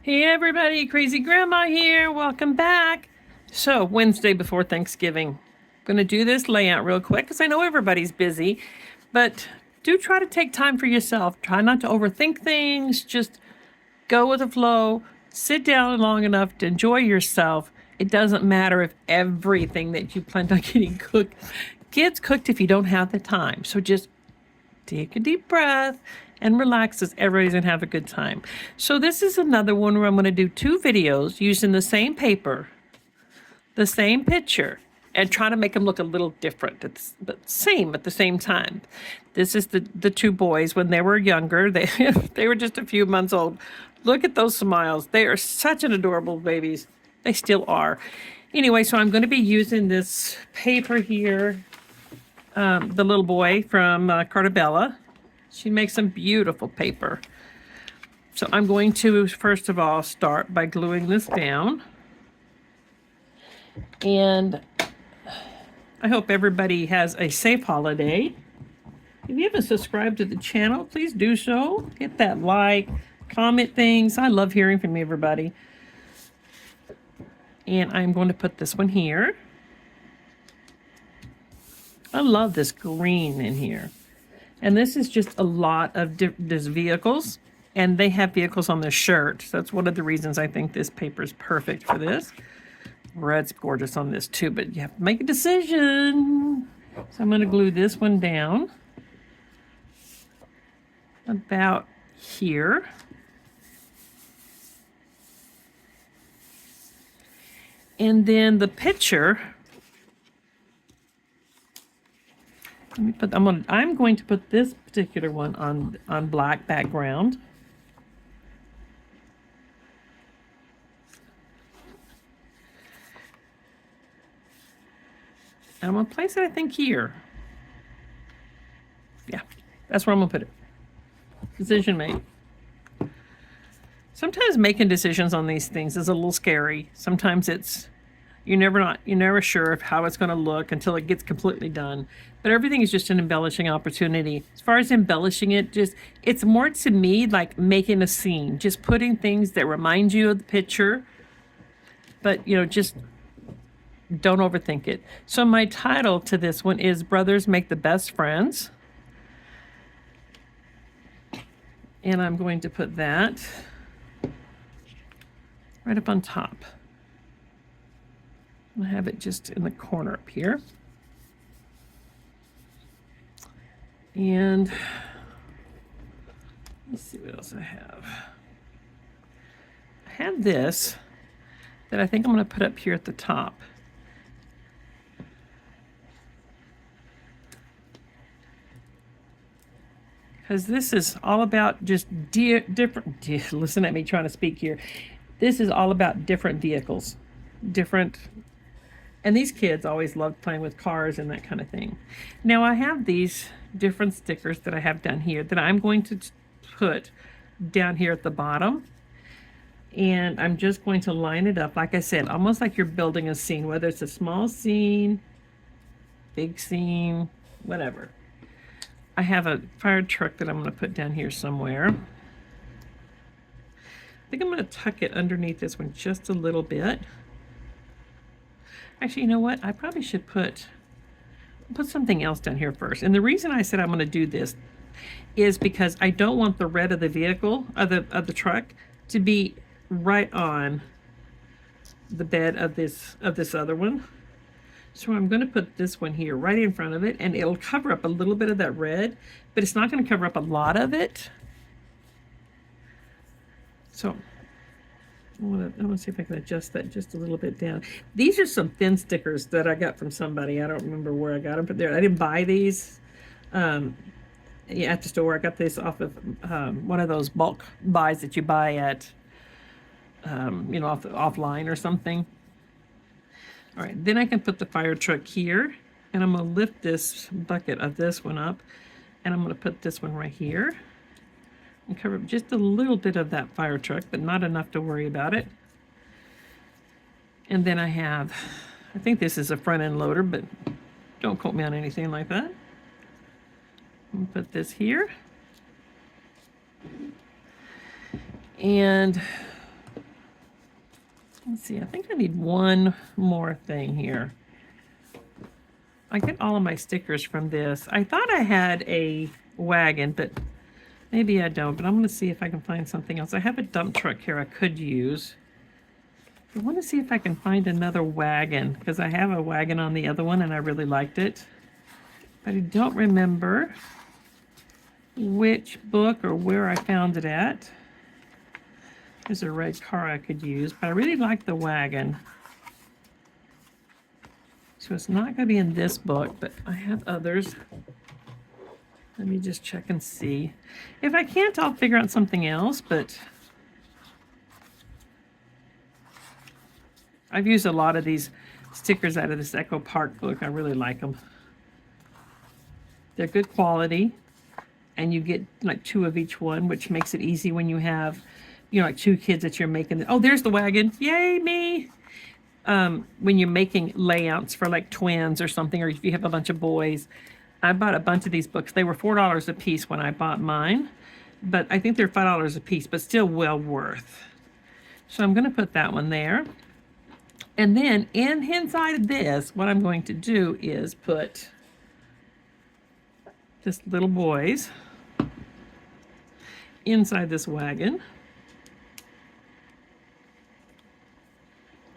Hey everybody, Crazy Grandma here. Welcome back. So, Wednesday before Thanksgiving. I'm going to do this layout real quick because I know everybody's busy, but do try to take time for yourself. Try not to overthink things. Just go with the flow. Sit down long enough to enjoy yourself. It doesn't matter if everything that you planned on getting cooked gets cooked if you don't have the time. So just take a deep breath and relax as everybody's gonna have a good time. So this is another one where I'm gonna do two videos using the same paper, the same picture, and try to make them look a little different, but same at the same time. This is the two boys when they were younger. They were just a few months old. Look at those smiles. They are such an adorable babies. They still are. Anyway, so I'm going to be using this paper here. The little boy from Cartabella. She makes some beautiful paper. So I'm going to, first of all, start by gluing this down. And I hope everybody has a safe holiday. If you haven't subscribed to the channel, please do so. Hit that like, comment things. I love hearing from everybody. And I'm going to put this one here. I love this green in here. And this is just a lot of these vehicles. And they have vehicles on their shirt. So that's one of the reasons I think this paper is perfect for this. Red's gorgeous on this too, but you have to make a decision. So I'm going to glue this one down about here. And then the picture, let me put, I'm going to put this particular one on black background. And I'm going to place it, I think, here. Yeah, that's where I'm going to put it. Decision made. Sometimes making decisions on these things is a little scary. Sometimes you're never sure of how it's going to look until it gets completely done. But everything is just an embellishing opportunity. As far as embellishing it, it's more to me like making a scene, just putting things that remind you of the picture. But just don't overthink it. So my title to this one is Brothers Make the Best Friends. And I'm going to put that right up on top. I'm going to have it just in the corner up here. And let's see what else I have. I have this that I think I'm going to put up here at the top. Because this is all about just listen at me trying to speak here. This is all about different vehicles. And these kids always love playing with cars and that kind of thing. Now I have these different stickers that I have down here that I'm going to put down here at the bottom. And I'm just going to line it up, like I said, almost like you're building a scene, whether it's a small scene, big scene, whatever. I have a fire truck that I'm going to put down here somewhere. I think I'm going to tuck it underneath this one just a little bit. Actually, you know what? I probably should put something else down here first. And the reason I said I'm going to do this is because I don't want the red of the vehicle, of the truck, to be right on the bed of this other one. So I'm going to put this one here right in front of it, and it'll cover up a little bit of that red, but it's not going to cover up a lot of it. So I want to see if I can adjust that just a little bit down. These are some thin stickers that I got from somebody. I don't remember where I got them, but I didn't buy these at the store. I got this off of one of those bulk buys that you buy at, offline or something. All right, then I can put the fire truck here, and I'm going to lift this bucket of this one up, and I'm going to put this one right here and cover up just a little bit of that fire truck, but not enough to worry about it. And then I think this is a front end loader, but don't quote me on anything like that. I'm going to put this here. And Let's see, I think I need one more thing here. I get all of my stickers from this. I thought I had a wagon, but maybe I don't. But I'm going to see if I can find something else. I have a dump truck here I could use. I want to see if I can find another wagon, because I have a wagon on the other one and I really liked it. But I don't remember which book or where I found it at. There's a red car I could use, but I really like the wagon. So it's not going to be in this book, but I have others. Let me just check and see. If I can't, I'll figure out something else, but I've used a lot of these stickers out of this Echo Park book. I really like them. They're good quality, and you get like 2 of each one, which makes it easy when you have, you know, like 2 kids that you're making. Oh, there's the wagon. Yay, me! When you're making layouts for like twins or something, or if you have a bunch of boys. I bought a bunch of these books. They were $4 a piece when I bought mine, but I think they're $5 a piece, but still well worth. So I'm going to put that one there. And then inside of this, what I'm going to do is put just little boys inside this wagon.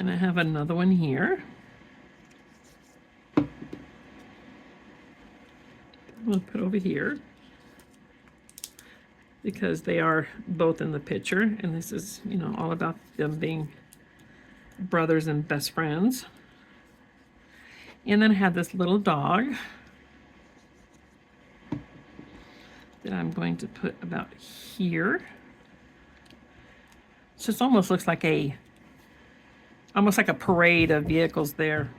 And I have another one here. I'm going to put over here because they are both in the picture, and this is, you know, all about them being brothers and best friends. And then I have this little dog that I'm going to put about here. So it almost looks like a parade of vehicles there.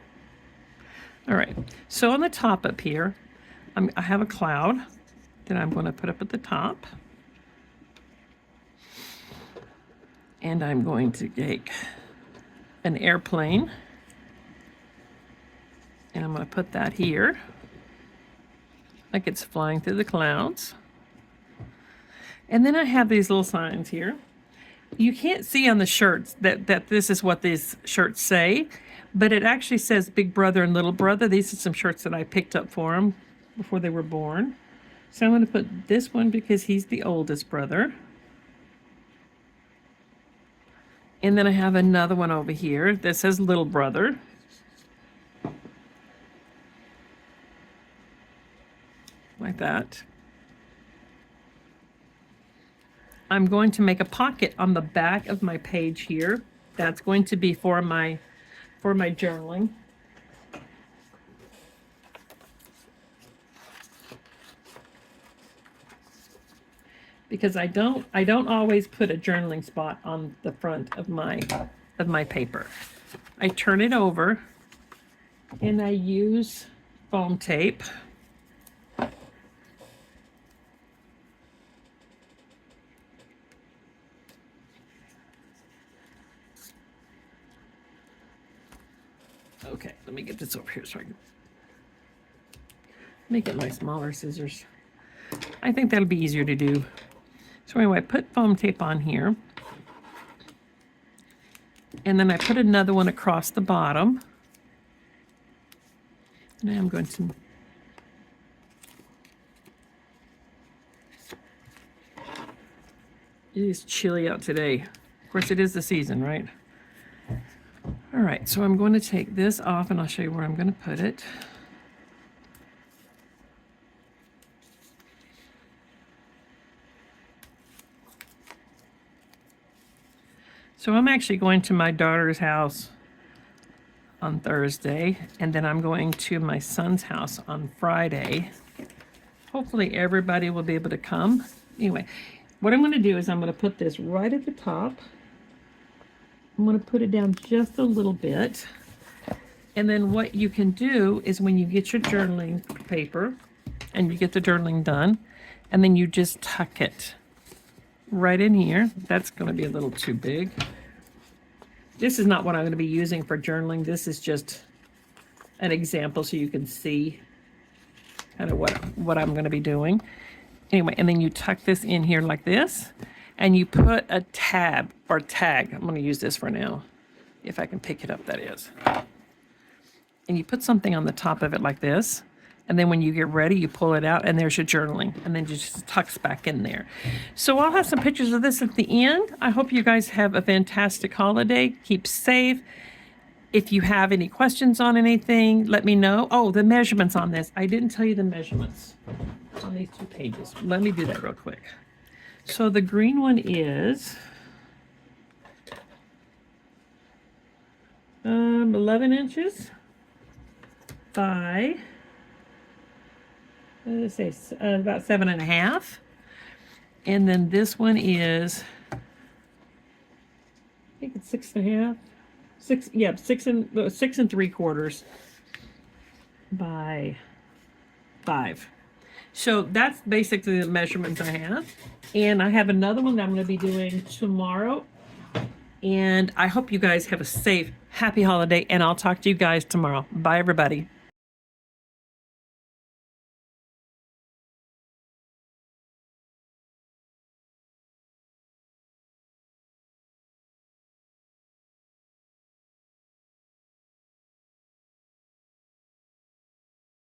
All right, so on the top up here, I have a cloud that I'm going to put up at the top. And I'm going to take an airplane, and I'm going to put that here, like it's flying through the clouds. And then I have these little signs here. You can't see on the shirts that this is what these shirts say, but it actually says Big Brother and Little Brother. These are some shirts that I picked up for them before they were born. So I'm going to put this one because he's the oldest brother. And then I have another one over here that says Little Brother. Like that. I'm going to make a pocket on the back of my page here. That's going to be for my journaling. Because I don't always put a journaling spot on the front of my paper. I turn it over and I use foam tape. Okay, let me get this over here so I can make it my smaller scissors. I think that'll be easier to do. So anyway, I put foam tape on here. And then I put another one across the bottom. Now I'm going to It is chilly out today. Of course, it is the season, right? All right, so I'm going to take this off and I'll show you where I'm going to put it. So I'm actually going to my daughter's house on Thursday, and then I'm going to my son's house on Friday. Hopefully everybody will be able to come. Anyway, what I'm going to do is I'm going to put this right at the top. I'm going to put it down just a little bit. And then what you can do is when you get your journaling paper and you get the journaling done, and then you just tuck it right in here. That's going to be a little too big. This is not what I'm going to be using for journaling. This is just an example so you can see kind of what I'm going to be doing. Anyway, and then you tuck this in here like this, and you put a tab or tag. I'm going to use this for now. If I can pick it up, that is. And you put something on the top of it like this. And then when you get ready, you pull it out and there's your journaling. And then it just tucks back in there. So I'll have some pictures of this at the end. I hope you guys have a fantastic holiday. Keep safe. If you have any questions on anything, let me know. Oh, the measurements on this. I didn't tell you the measurements on these 2 pages. Let me do that real quick. So the green one is 11 inches by, what did I say, about 7.5. And then this one is, I think it's 6.5. 6 and 3/4 by 5. So that's basically the measurements I have. And I have another one that I'm going to be doing tomorrow. And I hope you guys have a safe, happy holiday. And I'll talk to you guys tomorrow. Bye, everybody.